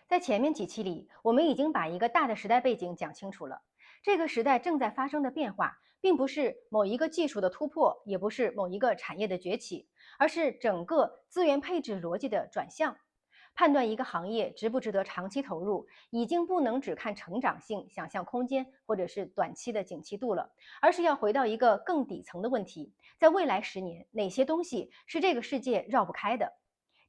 在前面几期里，我们已经把一个大的时代背景讲清楚了。这个时代正在发生的变化，并不是某一个技术的突破，也不是某一个产业的崛起，而是整个资源配置逻辑的转向。判断一个行业值不值得长期投入，已经不能只看成长性、想象空间或者是短期的景气度了，而是要回到一个更底层的问题：在未来10年，哪些东西是这个世界绕不开的？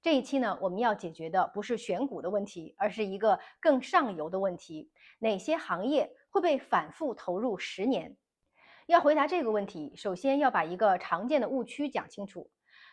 这一期呢，我们要解决的不是选股的问题，而是一个更上游的问题：哪些行业会被反复投入10年？要回答这个问题，首先要把一个常见的误区讲清楚。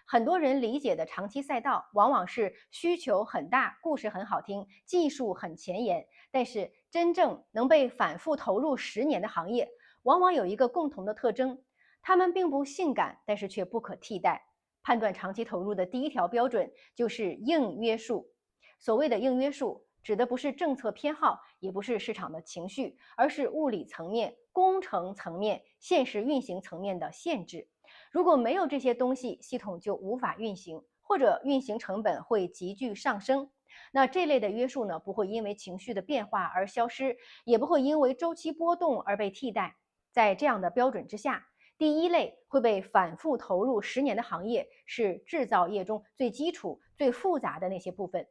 很多人理解的长期赛道，往往是需求很大、故事很好听、技术很前沿，但是真正能被反复投入10年的行业，往往有一个共同的特征：它们并不性感，但是却不可替代。判断长期投入的第一条标准就是硬约束。所谓的硬约束，指的不是政策偏好，也不是市场的情绪，而是物理层面、工程层面、现实运行层面的限制。如果没有这些东西，系统就无法运行，或者运行成本会急剧上升。那这类的约束呢，不会因为情绪的变化而消失，也不会因为周期波动而被替代。在这样的标准之下，第一类会被反复投入10年的行业是制造业中最基础、最复杂的那些部分。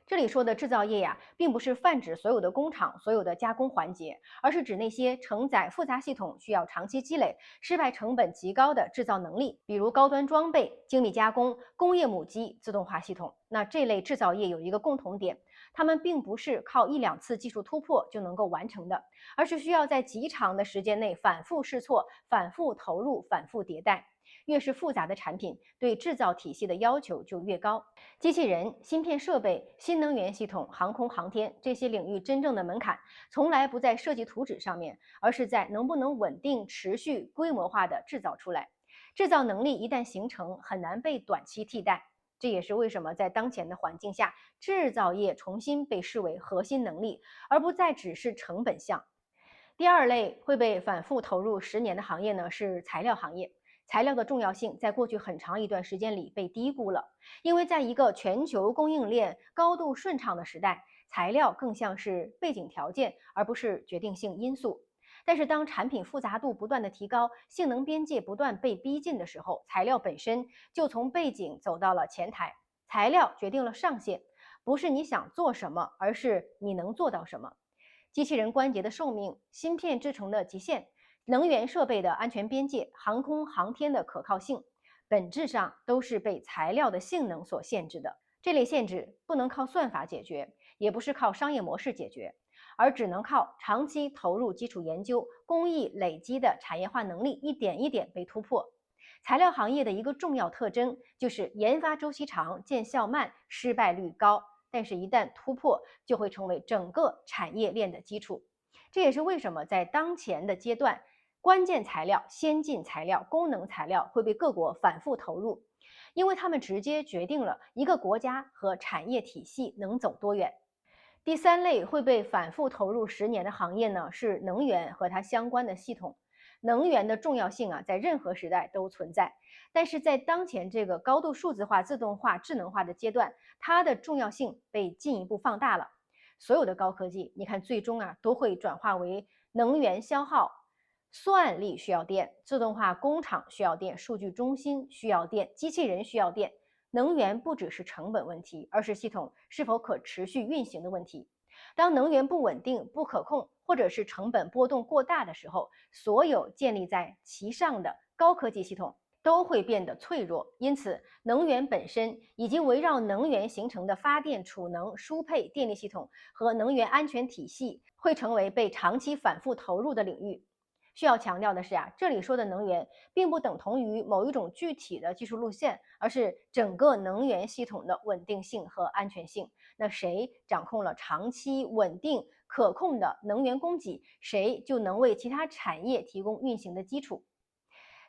这里说的制造业呀，并不是泛指所有的工厂、所有的加工环节，而是指那些承载复杂系统需要长期积累、失败成本极高的制造能力，比如高端装备、精密加工、工业母机、自动化系统。那这类制造业有一个共同点，它们并不是靠一两次技术突破就能够完成的，而是需要在极长的时间内反复试错、反复投入、反复迭代。越是复杂的产品，对制造体系的要求就越高。机器人、芯片设备、新能源系统、航空航天这些领域真正的门槛，从来不在设计图纸上面，而是在能不能稳定、持续、规模化的制造出来。制造能力一旦形成，很难被短期替代。这也是为什么在当前的环境下，制造业重新被视为核心能力，而不再只是成本项。第二类会被反复投入10年的行业呢，是材料行业。材料的重要性在过去很长一段时间里被低估了，因为在一个全球供应链高度顺畅的时代，材料更像是背景条件，而不是决定性因素。但是当产品复杂度不断的提高，性能边界不断被逼近的时候，材料本身就从背景走到了前台。材料决定了上限，不是你想做什么，而是你能做到什么。机器人关节的寿命、芯片制成的极限、能源设备的安全边界、航空航天的可靠性，本质上都是被材料的性能所限制的。这类限制不能靠算法解决，也不是靠商业模式解决，而只能靠长期投入基础研究、工艺累积的产业化能力一点一点被突破。材料行业的一个重要特征就是研发周期长、见效慢、失败率高，但是一旦突破，就会成为整个产业链的基础。这也是为什么在当前的阶段，关键材料、先进材料、功能材料会被各国反复投入，因为它们直接决定了一个国家和产业体系能走多远。第三类会被反复投入10年的行业呢，是能源和它相关的系统。能源的重要性啊，在任何时代都存在，但是在当前这个高度数字化、自动化、智能化的阶段，它的重要性被进一步放大了。所有的高科技，你看最终啊，都会转化为能源消耗。算力需要电，自动化工厂需要电，数据中心需要电，机器人需要电。能源不只是成本问题，而是系统是否可持续运行的问题。当能源不稳定、不可控，或者是成本波动过大的时候，所有建立在其上的高科技系统都会变得脆弱。因此，能源本身以及围绕能源形成的发电、储能、输配电力系统和能源安全体系，会成为被长期反复投入的领域。需要强调的是这里说的能源并不等同于某一种具体的技术路线，而是整个能源系统的稳定性和安全性。那谁掌控了长期稳定可控的能源供给，谁就能为其他产业提供运行的基础。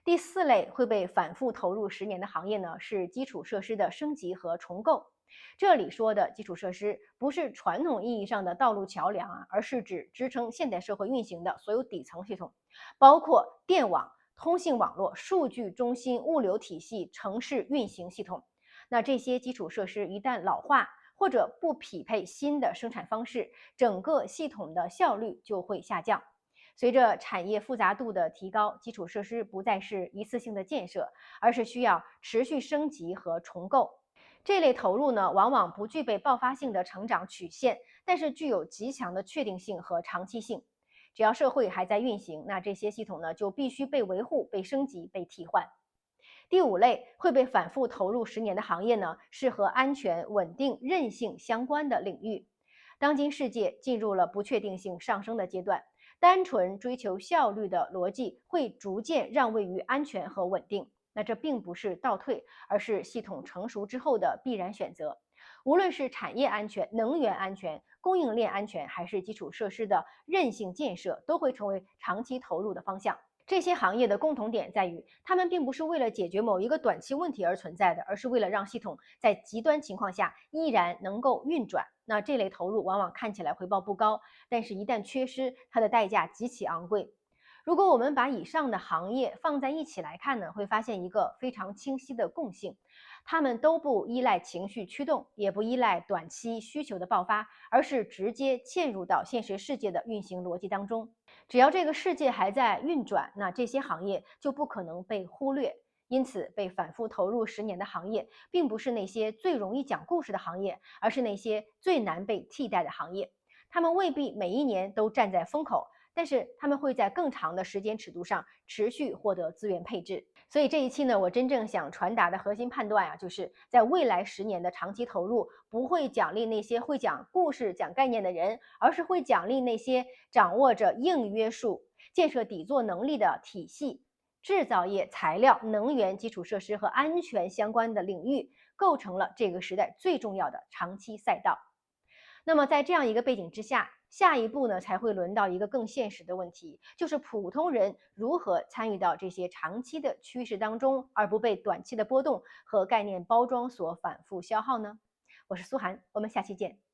第四类会被反复投入10年的行业呢，是基础设施的升级和重构。这里说的基础设施不是传统意义上的道路桥梁而是指支撑现代社会运行的所有底层系统，包括电网、通信网络、数据中心、物流体系、城市运行系统。那这些基础设施一旦老化，或者不匹配新的生产方式，整个系统的效率就会下降。随着产业复杂度的提高，基础设施不再是一次性的建设，而是需要持续升级和重构。这类投入呢，往往不具备爆发性的成长曲线，但是具有极强的确定性和长期性。只要社会还在运行，那这些系统呢就必须被维护、被升级、被替换。第五类会被反复投入10年的行业呢，是和安全、稳定、韧性相关的领域。当今世界进入了不确定性上升的阶段，单纯追求效率的逻辑会逐渐让位于安全和稳定。那这并不是倒退，而是系统成熟之后的必然选择。无论是产业安全、能源安全、供应链安全，还是基础设施的韧性建设，都会成为长期投入的方向。这些行业的共同点在于，它们并不是为了解决某一个短期问题而存在的，而是为了让系统在极端情况下依然能够运转。那这类投入往往看起来回报不高，但是一旦缺失，它的代价极其昂贵。如果我们把以上的行业放在一起来看呢，会发现一个非常清晰的共性：它们都不依赖情绪驱动，也不依赖短期需求的爆发，而是直接嵌入到现实世界的运行逻辑当中。只要这个世界还在运转，那这些行业就不可能被忽略。因此，被反复投入10年的行业，并不是那些最容易讲故事的行业，而是那些最难被替代的行业。他们未必每一年都站在风口，但是他们会在更长的时间尺度上持续获得资源配置。所以这一期呢，我真正想传达的核心判断就是在未来10年的长期投入，不会奖励那些会讲故事、讲概念的人，而是会奖励那些掌握着硬约束、建设底座能力的体系。制造业、材料、能源、基础设施和安全相关的领域，构成了这个时代最重要的长期赛道。那么在这样一个背景之下，下一步呢才会轮到一个更现实的问题，就是普通人如何参与到这些长期的趋势当中，而不被短期的波动和概念包装所反复消耗呢？我是苏涵，我们下期见。